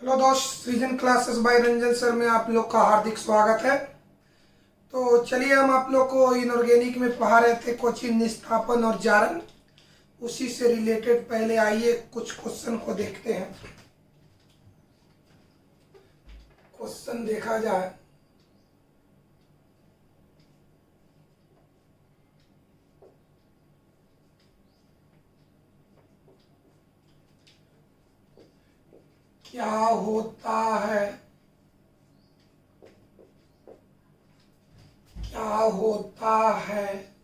Hello दोस्त, सृजन classes bye Ranjan sir में आप लोग का हार्दिक स्वागत है। तो चलिए, हम आप लोग को इनऑर्गेनिक में पढ़ा रहे थे कोचिन, निष्ठापन और जारन। उसी से रिलेटेड पहले आइए कुछ क्वेश्चन को देखते हैं। क्वेश्चन देखा जाए। क्या होता है, क्या होता है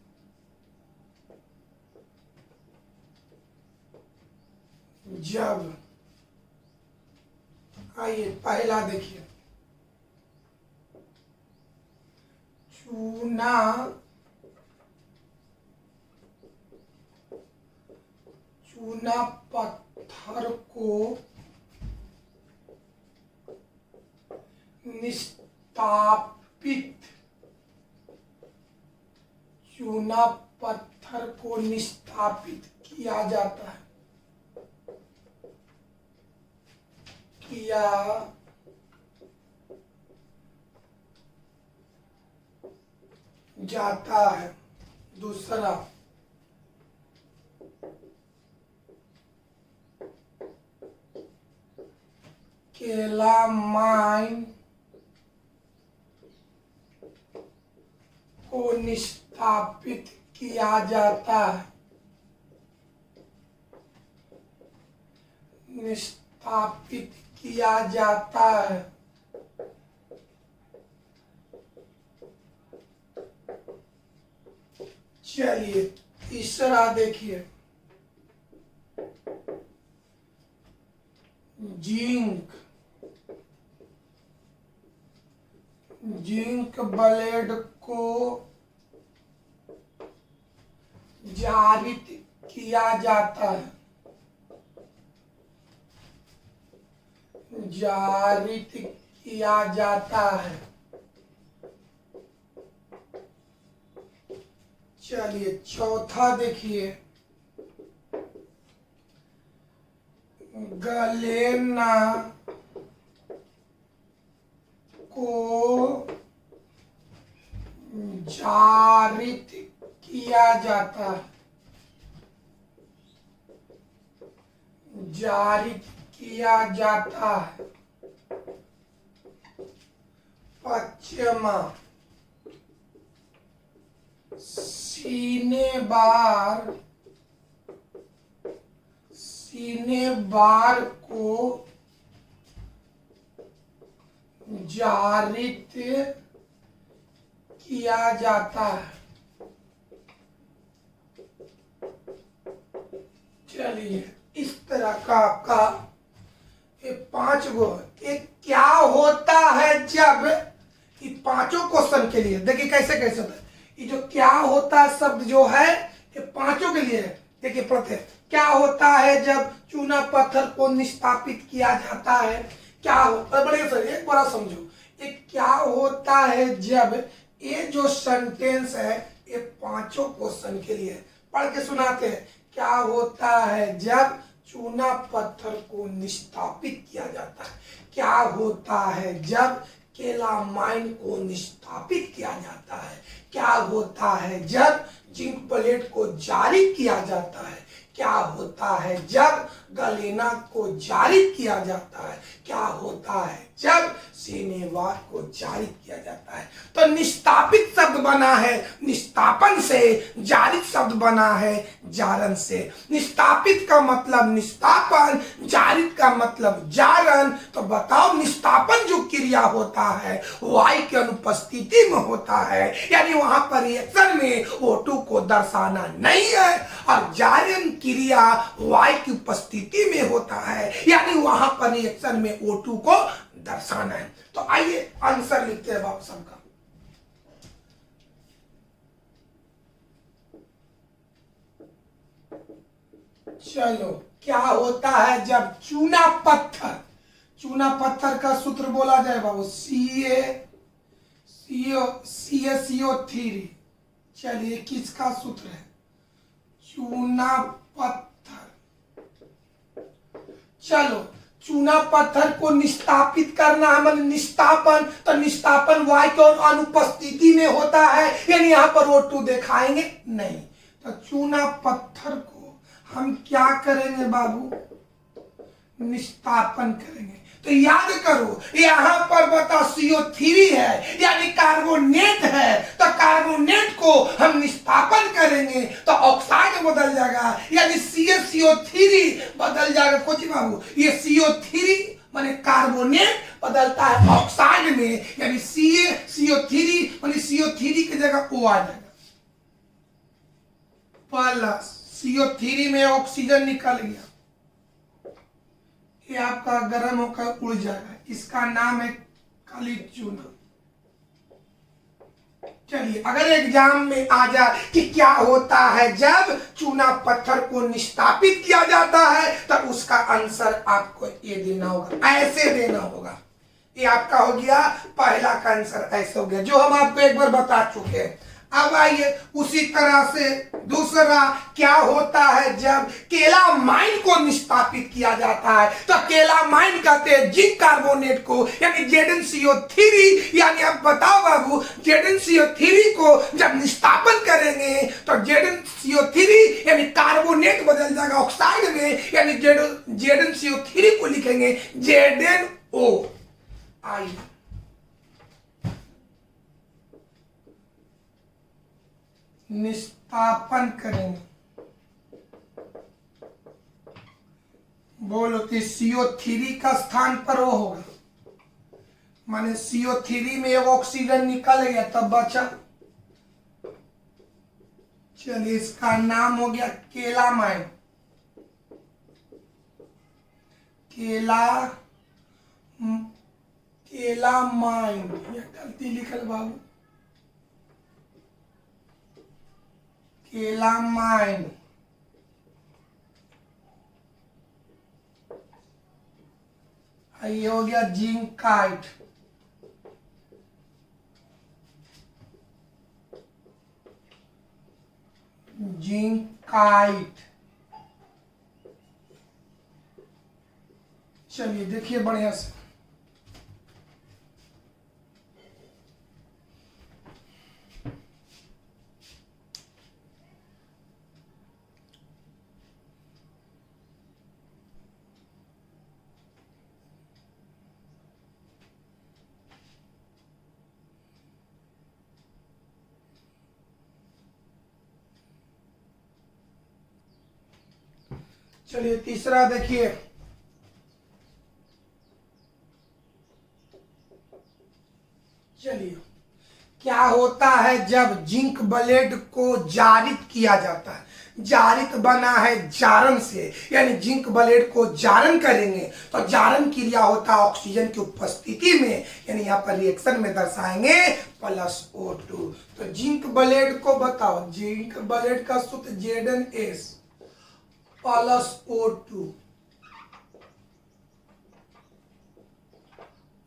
जब, आइए पहला देखिए, चूना चूना पत्थर को निस्तापित, चूना पत्थर को निस्तापित किया जाता है, किया जाता है। दूसरा, केलामाइन को निस्तापित किया जाता है, निस्तापित किया जाता है। चलिए तीसरा देखिए, जिंक, जिंक ब्लेड को जारित किया जाता है, जारित किया जाता है। चलिए चौथा देखिए, गलेना को जारित किया जाता है, जारित किया जाता है। पश्चिमा, सीने बार को जारित किया जाता है। चलिए इस तरह का आपका ये 5 गो। एक क्या होता है जब, ये पांचों क्वेश्चन के लिए देखिए कैसे कैसे होता है। ये जो क्या होता है शब्द जो है ये पांचों के लिए है। देखिए प्रत्येक, क्या होता है जब चूना पत्थर को निस्तापित किया जाता है, क्या होता है, बड़े सर एक बार समझो, ये क्या होता है जब, ये जो सेंटेंस है ये पांचों क्वेश्चन के लिए है। पढ़ के सुनाते हैं। क्या होता है जब चूना पत्थर को निस्तापित किया जाता है, क्या होता है जब केलामाइन को निस्तापित किया जाता है, क्या होता है जब जिंक प्लेट को जारी किया जाता है, क्या होता है जब गलेना को जारी किया जाता है, क्या होता है जब सीनेवार को जारी किया जाता है। तो निस्तापित शब्द बना है निस्तापन से, जारित शब्द बना है जारन से। निस्तापित का मतलब निस्तापन, जारित का मतलब जारन। तो बताओ, निस्तापन जो क्रिया होता है वाई की अनुपस्थिति में होता है, यानी वहां पर रिएक्शन में O2 को दर्शाना नहीं है, और जारन क्रिया वाई की उपस्थिति में होता है, यानी वहां पर रिएक्शन में O2 को दर्शाना है। तो आइए आंसर लिखते हैं आप सबका। चलो, क्या होता है जब चूना पत्थर, चूना पत्थर का सूत्र बोला जाए बाबू, CaCO3। चलिए किसका सूत्र है, चूना पत्थर। चलो चूना पत्थर को निस्तापित करना है, मतलब निस्तापन, तो निस्तापन वायु की और अनुपस्थिति में होता है, यानी यहाँ पर O2 दिखाएंगे नहीं। तो चूना पत्थर को हम क्या करेंगे बाबू, निस्तापन करेंगे। तो याद करो यहां पर बता CO3 है यानी कार्बोनेट है, तो कार्बोनेट को हम निस्तापन करेंगे तो ऑक्साइड बदल जाएगा, यानी CaCO3 बदल जाएगा। कुछ बाबू ये CO3 माने कार्बोनेट बदलता है ऑक्साइड में, यानी CaCO3 माने CO3 की जगह O आ जाएगा, प्लस CO3 में ऑक्सीजन निकल गया, ये आपका गर्म होकर उड़ जाएगा, इसका नाम है काली चूना। चलिए अगर एग्जाम में आ जाए कि क्या होता है जब चूना पत्थर को निस्तापित किया जाता है, तब उसका आंसर आपको ये देना होगा, ऐसे देना होगा। ये आपका हो गया पहला का आंसर, ऐसे हो गया जो हम आपको एक बार बता चुके हैं। अब आइए उसी तरह से दूसरा, क्या होता है जब केलामाइन को निस्तापित किया जाता है, तो केलामाइन कहते हैं जिंक कार्बोनेट को, यानी ZnCO3, यानी अब बताओ बाबू ZnCO3 को जब निस्तापन करेंगे तो ZnCO3 यानी कार्बोनेट बदल जाएगा ऑक्साइड में, यानी ZnCO3 को लिखेंगे ZnO। आइए निस्तापन करेंगे, बोलो कि CO3 का स्थान पर वो होगा, माने CO3 में एक ऑक्सीजन निकल गया तब बचा, चलिए इसका नाम हो गया केलामाइन। केलामाइन, ये गलती लिखल बाबू, केलामाइन। ये हो गया जिंकाइट, जिंकाइट। चलिए देखिए बढ़िया से, चलिए तीसरा देखिए, चलिए क्या होता है जब जिंक ब्लेड को जारित किया जाता है, जारित बना है जारन से, यानी जिंक ब्लेड को जारन करेंगे तो जारन क्रिया होता है ऑक्सीजन की उपस्थिति में, यानी यहाँ पर रिएक्शन में दर्शाएंगे +O2। तो जिंक ब्लेड को बताओ, जिंक ब्लेड का सूत्र ZnS +O2।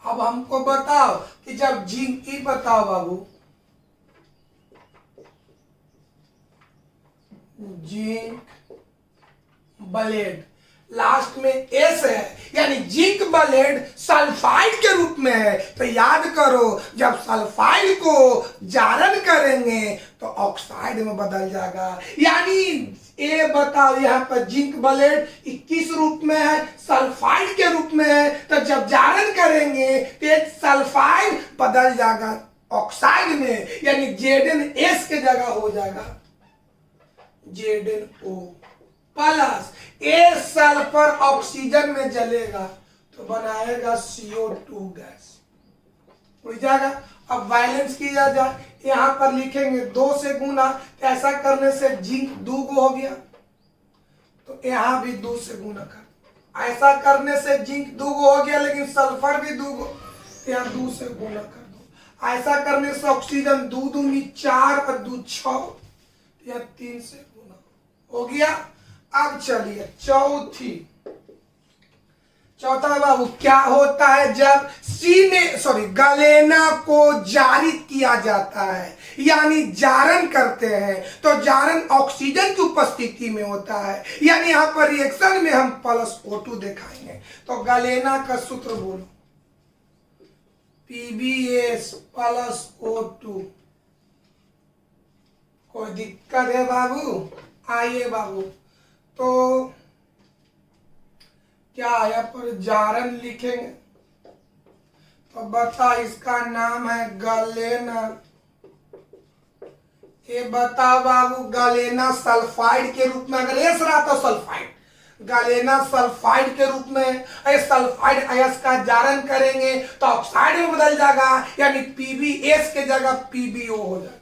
अब हमको बताओ कि जब जिंक की, बताओ बाबू जिंक ब्लेड लास्ट में एस है, यानी जिंक ब्लेड सल्फाइड के रूप में है, तो याद करो जब सल्फाइड को जारन करेंगे तो ऑक्साइड में बदल जाएगा, यानी ये बताओ यहाँ पर जिंक ब्लेड किस रूप में है, सल्फाइड के रूप में है, तो जब जारन करेंगे तो सल्फाइड बदल जाएगा ऑक्साइड में, यानी ZnS के जगह हो जाएगा ZnO प्लस ए सल्फर ऑक्सीजन में जलेगा तो बनाएगा CO2 गैस, उड़ जाएगा। अब बैलेंस किया जाए, यहां पर लिखेंगे 2 से गुना, ऐसा करने से जिंक 2 हो गया, तो यहां भी 2 से गुना कर, ऐसा करने से जिंक 2 हो गया, लेकिन सल्फर भी 2, यहाँ 2 से गुना कर दो, ऐसा करने से ऑक्सीजन 2 दूनी 4 और 2 6, या 3 से गुना हो गया। अब चलिए चौथी, चौथा बाबू, क्या होता है जब गलेना को जारित किया जाता है, यानी जारण करते हैं, तो जारण ऑक्सीजन की उपस्थिति में होता है, यानी यहां पर रिएक्शन में हम +O2 दिखाएंगे। तो गलेना का सूत्र बोलो, PbS +O2। कोई दिक्कत है बाबू? आइए बाबू, तो क्या यहाँ पर जारण लिखेंगे, तो बता इसका नाम है गलेना। ये बता बाबू, गलेना सल्फाइड के रूप में, अगर एस रहा तो सल्फाइड, गलेना सल्फाइड के रूप में सल्फाइड अयस्क का जारण करेंगे तो ऑक्साइड में बदल जाएगा, यानी PbS के जगह PbO हो जाएगा।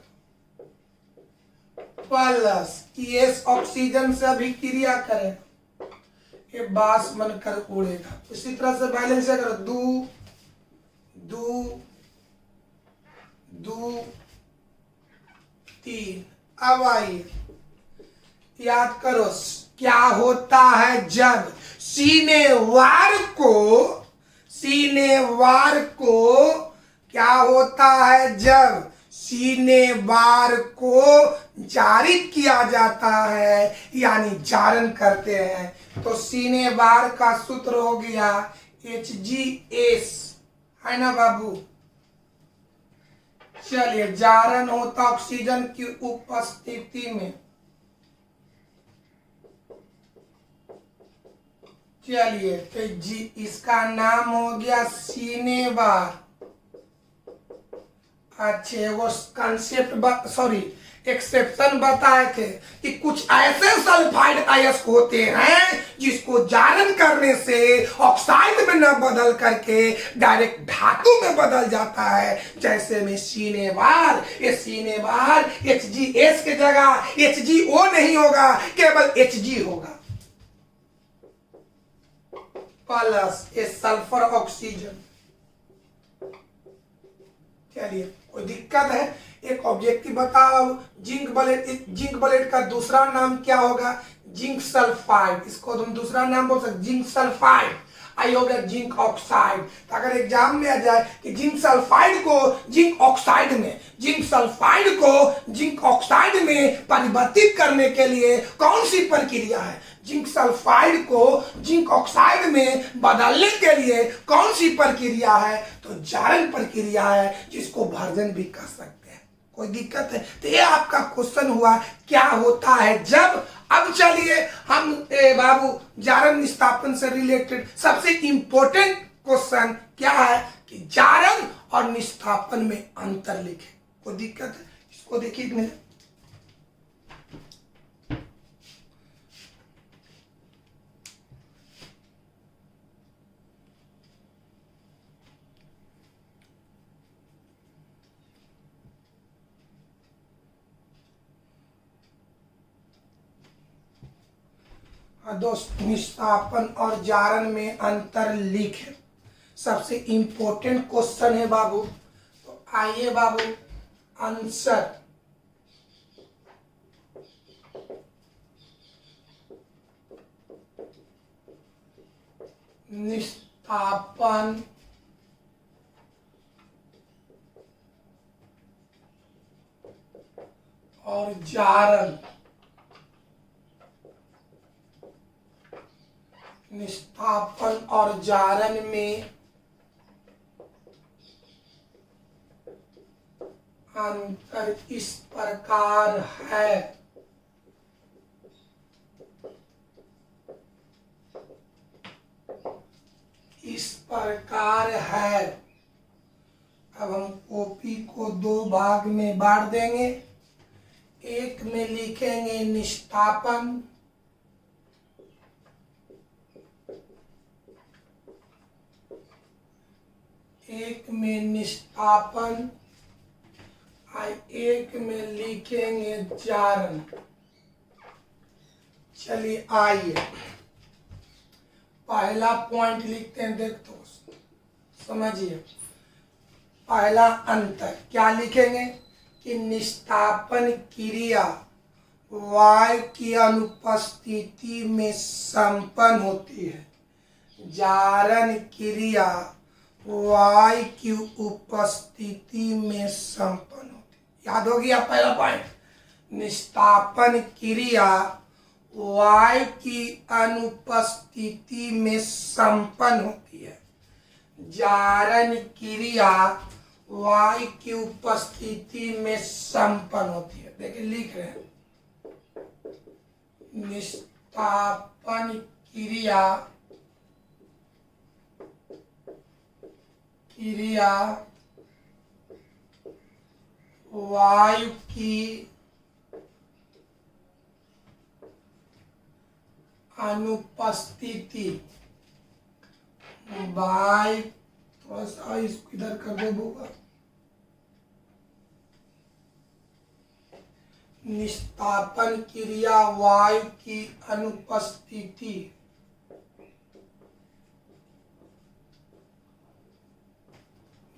प्लस एस ऑक्सीजन से अभिक्रिया करेगा, ये बास बनकर उड़ेगा। इसी तरह से बैलेंस करो, दू दू दू 3। अब आइए याद करो, क्या होता है जब सीनेवार को क्या होता है जब सीनेवार को जारित किया जाता है, यानी जारण करते हैं। तो सीनेवार का सूत्र हो गया HgS, है ना बाबू। चलिए, जारण होता ऑक्सीजन की उपस्थिति में। चलिए, तो जी इसका नाम हो गया सीनेवार। अच्छे, वो कंसेप्ट एक्सेप्शन बताए थे कि कुछ ऐसे सल्फाइड अयस्क होते हैं जिसको जारण करने से ऑक्साइड में न बदल करके डायरेक्ट धातु में बदल जाता है, जैसे में सीनेवार। ये सीनेवार HgS के जगह HgO नहीं होगा, केवल Hg होगा, प्लस ये सल्फर ऑक्सीजन। चलिए, कोई दिक्कत है? एक ऑब्जेक्टिव बताओ, जिंक ब्लेड का दूसरा नाम क्या होगा? Zinc sulphide. इसको तुम दूसरा नाम बोल सकते, जिंक सल्फाइड। आई हो गया जिंक ऑक्साइड। तो अगर एग्जाम में आ जाए कि जिंक सल्फाइड को जिंक ऑक्साइड में परिवर्तित करने के लिए कौन सी प्रक्रिया है, जिंक सल्फाइड को जिंक ऑक्साइड में बदलने के लिए कौन सी प्रक्रिया है, तो जारण प्रक्रिया है, जिसको भर्जन भी कह सकते हैं। कोई दिक्कत है? तो ये आपका क्वेश्चन हुआ, क्या होता है जब। अब चलिए हम बाबू जारण निस्तापन से रिलेटेड सबसे इंपॉर्टेंट क्वेश्चन क्या है कि जारण और निस्तापन में अंतर लिखे। कोई दिक्कत है? इसको देखिए मेरे, दोस्त, निस्तापन और जारण में अंतर लिखे, सबसे इंपॉर्टेंट क्वेश्चन है बाबू। तो आइए बाबू, आंसर निस्तापन और जारण, निस्तापन और जारण में अंतर इस प्रकार है। अब हम कॉपी को 2 भाग में बांट देंगे। एक में लिखेंगे निस्तापन, एक में निस्तापन, एक में लिखेंगे जारण। चलिए आइए पहला पॉइंट लिखते हैं, देख तो समझिए। पहला अंतर क्या लिखेंगे कि निस्तापन क्रिया वायु की अनुपस्थिति में संपन्न होती है, जारण क्रिया y की उपस्थिति में संपन्न होती है। याद हो गया पहला पॉइंट, निस्तापन क्रिया y की अनुपस्थिति में संपन्न होती है, जारण क्रिया y की उपस्थिति में संपन्न होती है। देखिए लिख रहे हैं, निस्तापन क्रिया वायु की अनुपस्थिति, बाय थोड़ा सा इसको इधर कर दो होगा, निस्तापन क्रिया वायु की अनुपस्थिति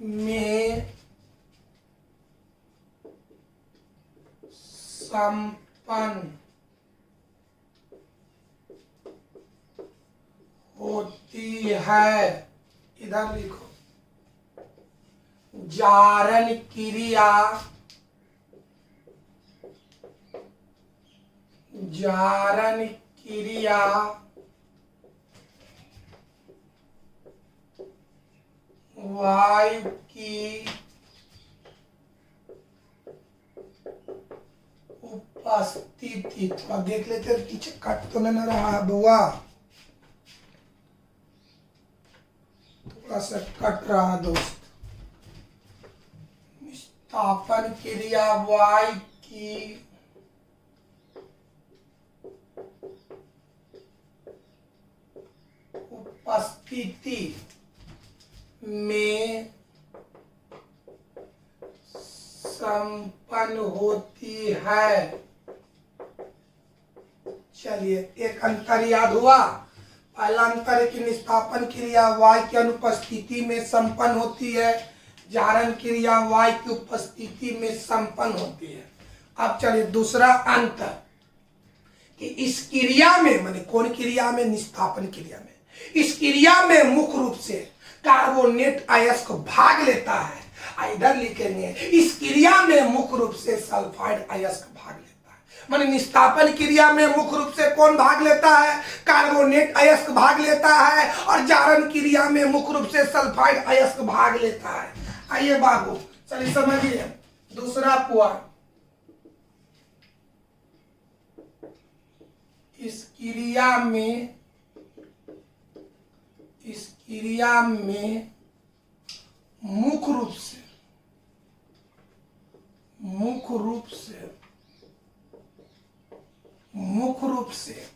में संपन्न होती है। इधर लिखो, जारण क्रिया वायु की उपस्थिति, थोड़ा देख लेते हैं पीछे कट तो नहीं रहा है बुआ, थोड़ा सा कट रहा दोस्त। निस्तापन क्रिया वायु की उपस्थिति में संपन्न होती है। चलिए एक अंतर याद हुआ, पहला अंतर है कि निस्तापन क्रिया वायु की अनुपस्थिति में संपन्न होती है, जारण क्रिया वायु की उपस्थिति में संपन्न होती है। अब चलिए दूसरा अंतर कि इस क्रिया में, माने कौन क्रिया में, निस्तापन क्रिया में, इस क्रिया में मुख्य रूप से कार्बोनेट अयस्क भाग लेता है। इधर लिखेंगे, इस क्रिया में मुख्य रूप से सल्फाइड अयस्क भाग लेता है। माने निस्तापन क्रिया में मुख्य रूप से कौन भाग लेता है, कार्बोनेट अयस्क भाग लेता है, और जारण क्रिया में मुख्य रूप से सल्फाइड अयस्क भाग लेता है। आइए बाबू चलिए समझिए दूसरा पॉइंट, इस क्रिया में मुख्य रूप से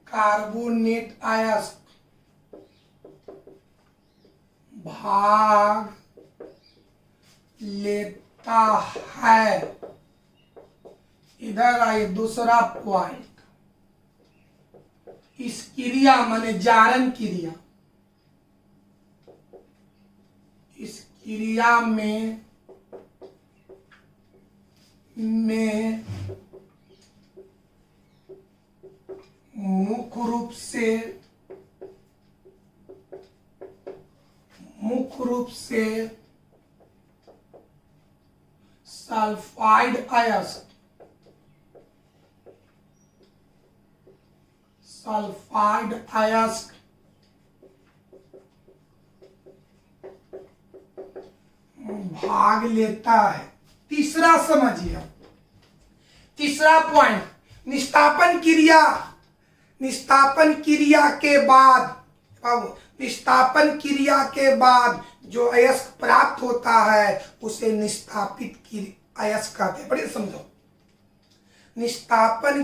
कार्बोनेट अयस्क भाग लेता है। इधर आइए दूसरा पॉइंट, इस क्रिया माने जारण क्रिया, इस क्रिया में मुख्य रूप से सल्फाइड अयस्क भाग लेता है। तीसरा समझिए, तीसरा पॉइंट, निस्तापन क्रिया के बाद जो अयस्क प्राप्त होता है उसे निस्तापित अयस्क कहते हैं। बढ़िया समझो, निस्तापन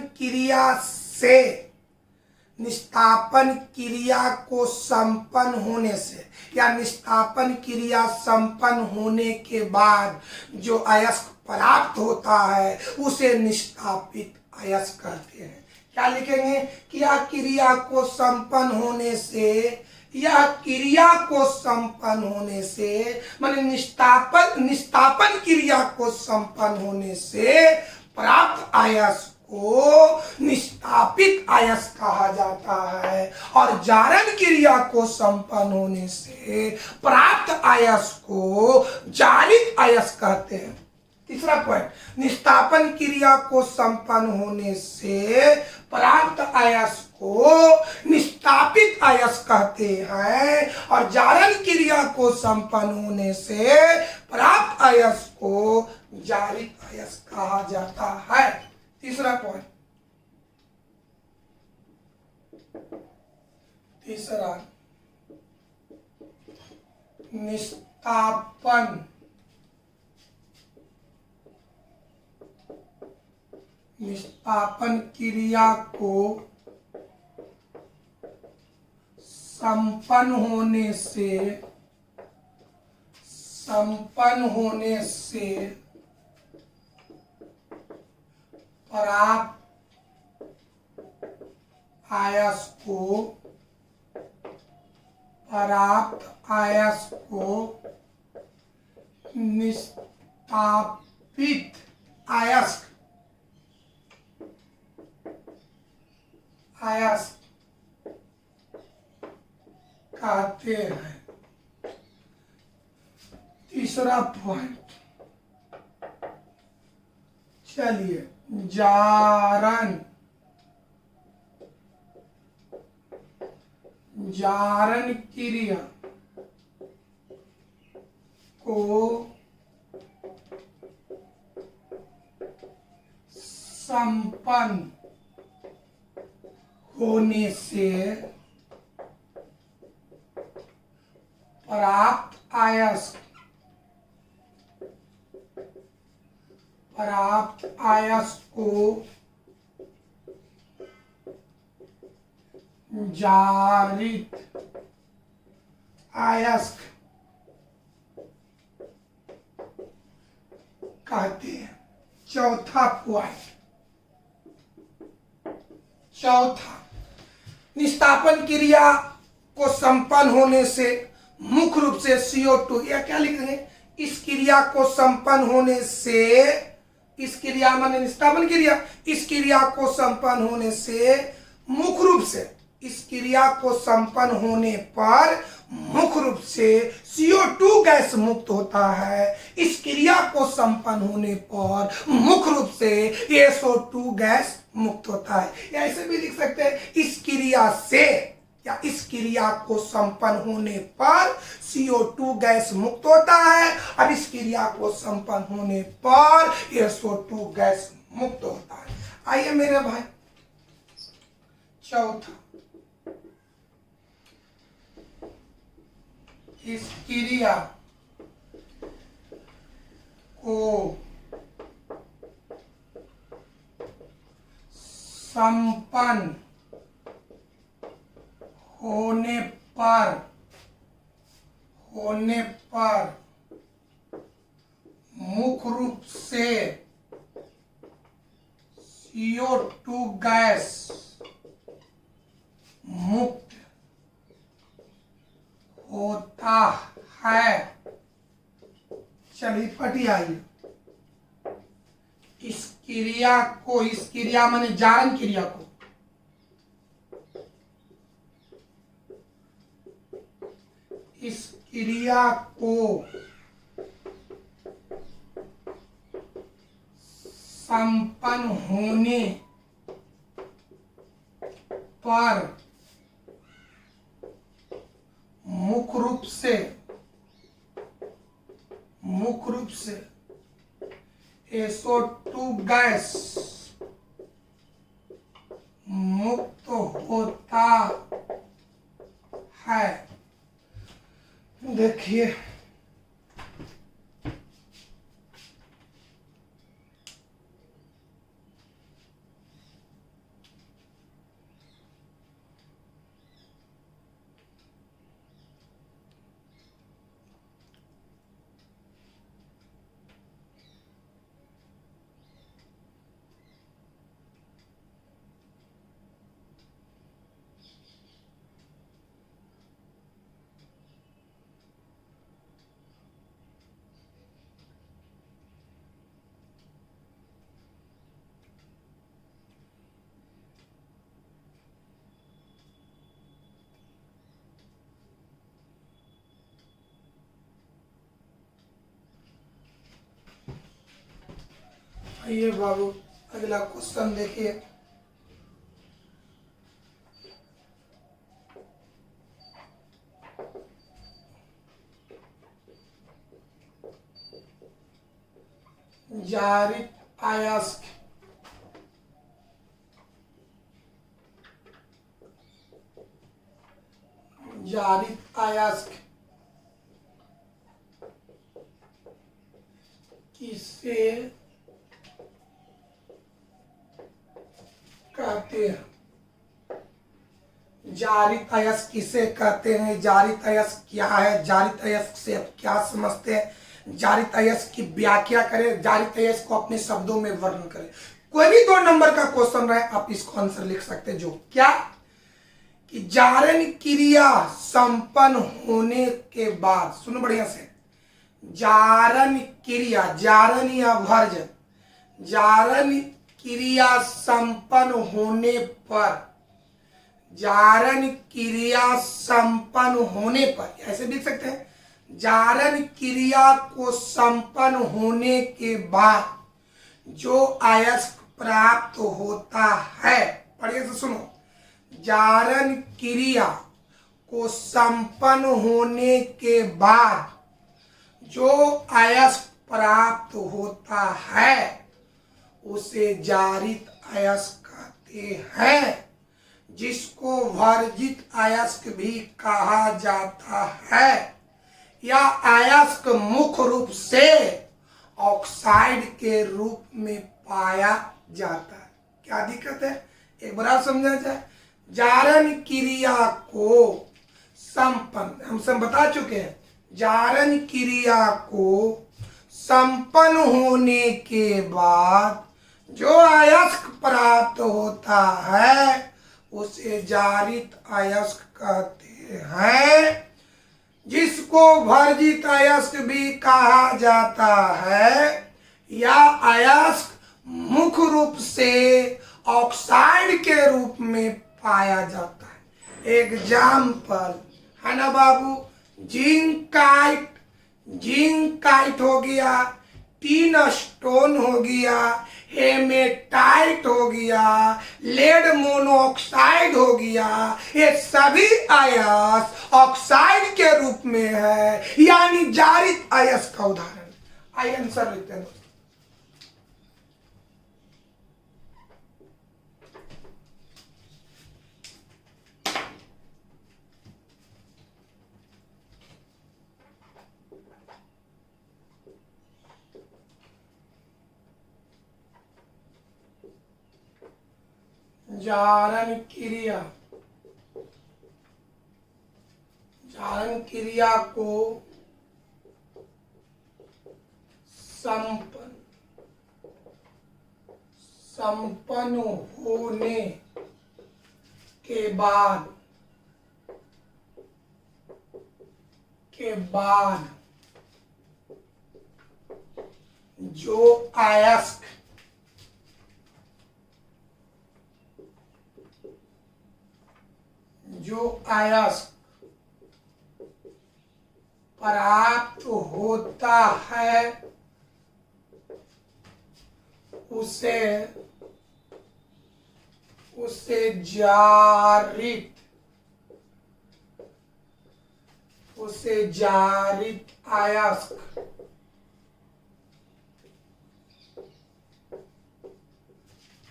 क्रिया को संपन्न होने से या निस्तापन क्रिया संपन्न होने के बाद जो अयस्क प्राप्त होता है उसे निस्तापित अयस्क कहते हैं। क्या लिखेंगे कि यह क्रिया को संपन्न होने से माने निस्तापन क्रिया को संपन्न होने से प्राप्त आयस्क को निस्तापित आयस्क कहा जाता है। और जारण क्रिया को संपन्न होने से प्राप्त आयस्क को जारित आयस्क कहते हैं। तीसरा पॉइंट, निस्तापन क्रिया को संपन्न होने से प्राप्त आयस्क को निस्तापित आयस्क कहते हैं और जारण क्रिया को संपन्न होने से प्राप्त आयस्क को जारित आयस्क कहा जाता है। तीसरा पॉइंट, तीसरा निस्तापन निस्तापन क्रिया को संपन्न होने से प्राप्त आयस्क को निस्तापित आयस्क कहते हैं। तीसरा पॉइंट, चलिए, जारण क्रिया को संपन्न होने से प्राप्त आयस्क को जारित आयस्क कहते हैं। चौथा पॉइंट, निस्तापन क्रिया को संपन्न होने से मुख्य रूप से CO2, या क्या लिख देंगे, इस क्रिया को संपन्न होने से, इस क्रिया माने निस्तापन क्रिया, इस क्रिया को संपन्न होने से मुख्य रूप से, इस क्रिया को संपन्न होने पर मुख्य रूप से CO2 गैस मुक्त होता है। इस क्रिया को संपन्न होने पर मुख्य रूप से SO2 गैस मुक्त होता है। या ऐसे भी लिख सकते हैं, इस क्रिया से या इस क्रिया को संपन्न होने पर CO2 गैस मुक्त होता है और इस क्रिया को संपन्न होने पर SO2 गैस मुक्त होता है। आइए मेरे भाई, चौथा, इस क्रिया को संपन्न होने पर मुख्य रूप से CO2 गैस मुक्त होता है। चलिए पटी आइए, इस क्रिया माने जारण क्रिया को इस क्रिया को संपन्न होने पर मुख्य रूप से SO2 गैस मुक्त होता है। देखिए, आइए बाबू अगला क्वेश्चन देखिए। जारित अयस्क किसे कहते हैं? जारित अयस्क किसे कहते हैं? जारित अयस्क क्या है? जारित अयस्क से आप क्या समझते हैं? जारित अयस्क की व्याख्या करें, जारित अयस्क को अपने शब्दों में वर्णन करें। कोई भी 2 नंबर का क्वेश्चन रहे आप इसको आंसर लिख सकते हैं। जो क्या कि जारण क्रिया संपन्न होने के बाद, सुनो बढ़िया से, जारण क्रिया, जारण या भर्जन, जारण क्रिया संपन्न होने पर, जारण क्रिया संपन्न होने पर, ऐसे लिख सकते हैं, जारण क्रिया को संपन्न होने के बाद जो अयस्क प्राप्त होता है, पढ़िए से सुनो, जारण क्रिया को संपन्न होने के बाद जो अयस्क प्राप्त होता है उसे जारित अयस्क कहते हैं, जिसको वर्जित अयस्क भी कहा जाता है। यह अयस्क मुख्य रूप से ऑक्साइड के रूप में पाया जाता है। क्या दिक्कत है? एक बार आप समझा जाए। जारण क्रिया को संपन्न, हम सब बता चुके हैं, जारण क्रिया को संपन्न होने के बाद जो अयस्क प्राप्त होता है उसे जारित अयस्क कहते हैं, जिसको वर्जित अयस्क भी कहा जाता है। यह अयस्क मुख्य रूप से ऑक्साइड के रूप में पाया जाता है। एग्जाम्पल है ना बाबू, जिंकाइट, जिंकाइट हो गया, टीन स्टोन हो गया, हेमेटाइट हो गया, लेड मोनोऑक्साइड हो गया, ये सभी अयस्क ऑक्साइड के रूप में है, यानी जारित अयस्क का उदाहरण। आइए आंसर लिखते हैं। जारण क्रिया, जारण क्रिया को संपन्न होने के बाद जो अयस्क प्राप्त होता है उसे जारित अयस्क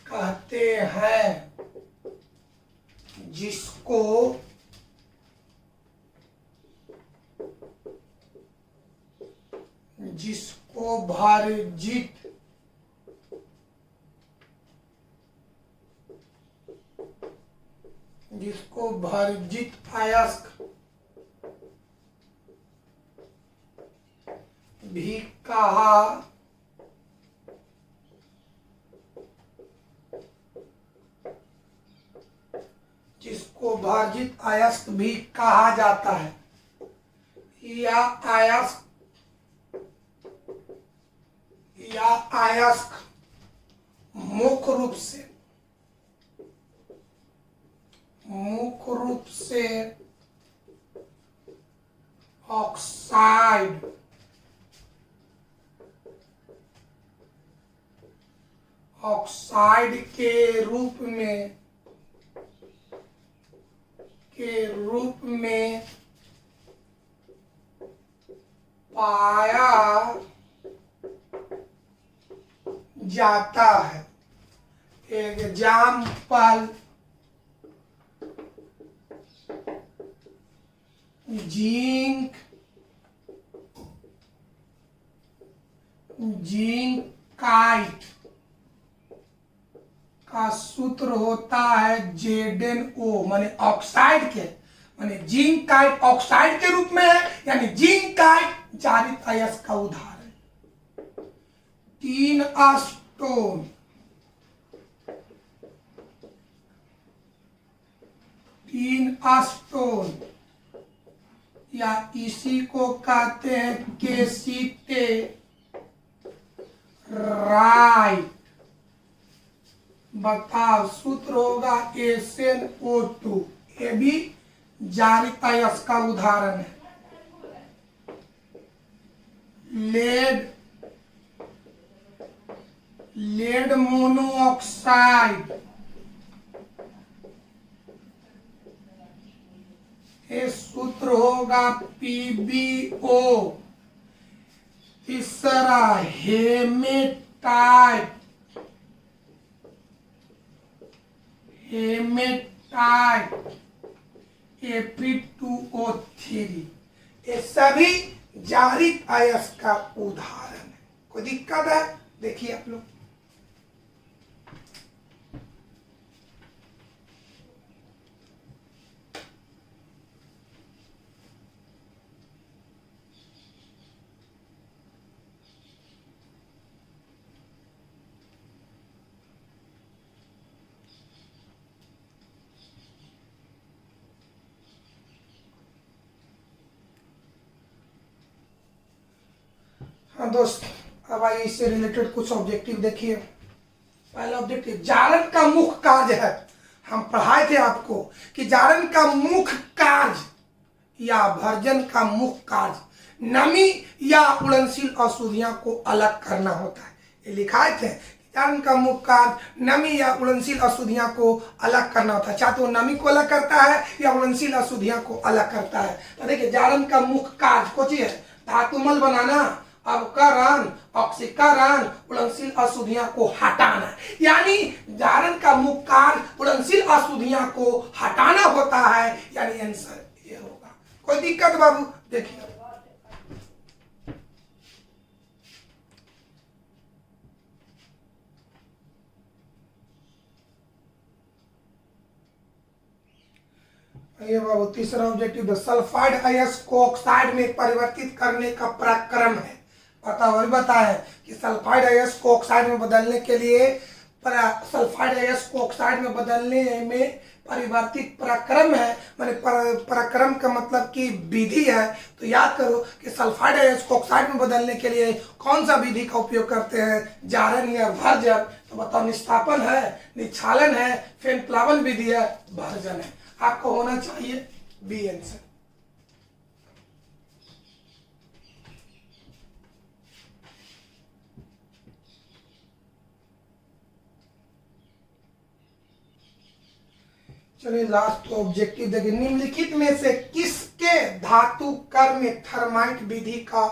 कहते हैं, जिसको वर्जित अयस्क भी कहा जाता है। या अयस्क मुख्य रूप से ऑक्साइड ऑक्साइड के रूप में पाया जाता है। एग्जाम्पल जिंक काइट का सूत्र होता है ZnO, माने ऑक्साइड के, माने जिंक काइट ऑक्साइड के रूप में है, यानी जिंक काइट जारित अयस्क का उदाहरण। 3 स्टोन या इसी को कहते हैं केसिटेराइट। बताओ, सूत्र होगा SnO2, ये भी जारित अयस्क का उदाहरण है। लेड मोनोऑक्साइड, ये सूत्र होगा PbO। तीसरा हेमेटाइट, Fe2O3, ये सभी जारित अयस्क का उदाहरण है। कोई दिक्कत है? देखिए आप लोग, हाँ दोस्त, अब आइए इससे रिलेटेड कुछ ऑब्जेक्टिव देखिए। पहला ऑब्जेक्टिव, जारण का मुख्य कार्य है। हम पढ़ाए थे आपको कि जारण का मुख्य कार्य या भर्जन का मुख्य कार्य नमी या उड़नशील अशुद्धियां को अलग करना होता है। ये लिखाए थे, जारण का मुख्य कार्य नमी या उड़नशील अशुद्धियां को अलग करना होता है। चाहे तो वो नमी को अलग करता है या उड़नशील अशुद्धियां को अलग करता है। तो देखिए, जारण का मुख्य कार्य कुछ है, धातुमल बनाना, अवकरण, ऑक्सीकरण, उड़नशील अशुद्धियां को हटाना। यानी जारण का मुख्य कार्य उड़नशील अशुद्धियां को हटाना होता है, यानी आंसर ये होगा। कोई दिक्कत बाबू? देखिए, ये बाबू तीसरा ऑब्जेक्टिव, सल्फाइड अयस्क को ऑक्साइड में परिवर्तित करने का प्रक्रम है। पता वही बताया कि सल्फाइड अयस्क को ऑक्साइड में बदलने के लिए, सल्फाइड अयस्क को ऑक्साइड में बदलने में परिवर्तित प्रक्रम है, माने प्रक्रम का मतलब कि विधि है। तो याद करो कि सल्फाइड अयस्क को ऑक्साइड में बदलने के लिए कौन सा विधि का उपयोग करते हैं, जारण या भर्जन। तो बताओ, निस्तापन है, निक्षालन है, फेन प्लावन विधि है, भर्जन है। आपको होना चाहिए बी आंसर। चलिए लास्ट ऑब्जेक्टिव देखिए, निम्नलिखित में से किसके धातु कर्म में थर्माइट विधि का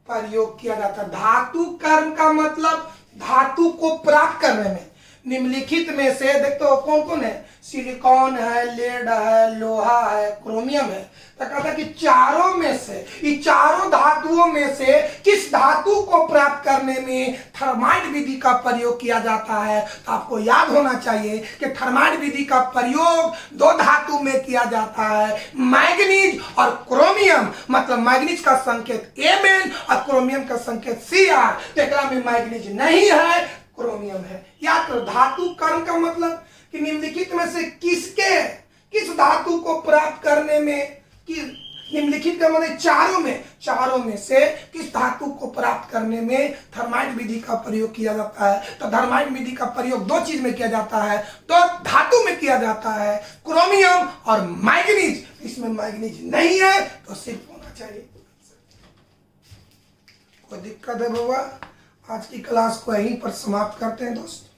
प्रयोग किया जाता है। धातु कर्म का मतलब धातु को प्राप्त करने में। निम्नलिखित में से देखो कौन कौन है, सिलिकॉन है, लेड है, लोहा है, क्रोमियम है। तो कहता है कि चारों में से, ये चारों धातुओं में से किस धातु को प्राप्त करने में थर्माइट विधि का प्रयोग किया जाता है। तो आपको याद होना चाहिए कि थर्माइट विधि का प्रयोग दो धातु में किया जाता है, मैग्नीज और क्रोमियम। मतलब मैग्नीज का संकेत Mn और क्रोमियम का संकेत Cr। तो में मैग्नीज नहीं है, क्रोमियम है। याद करो, धातु कर्म का मतलब कि निम्नलिखित में से किस धातु को प्राप्त करने में, कि निम्नलिखित का मतलब चारों में से किस धातु को प्राप्त करने में थर्माइट विधि का प्रयोग किया जाता है। तो थर्माइट विधि का प्रयोग दो चीज में किया जाता है, तो धातु में किया जाता है, क्रोमियम और मैग्नीज। इसमें मैग्नीज नहीं है, तो सिर्फ होना चाहिए। कोई दिक्कत है बाबा? आज की क्लास को यहीं पर समाप्त करते हैं दोस्त।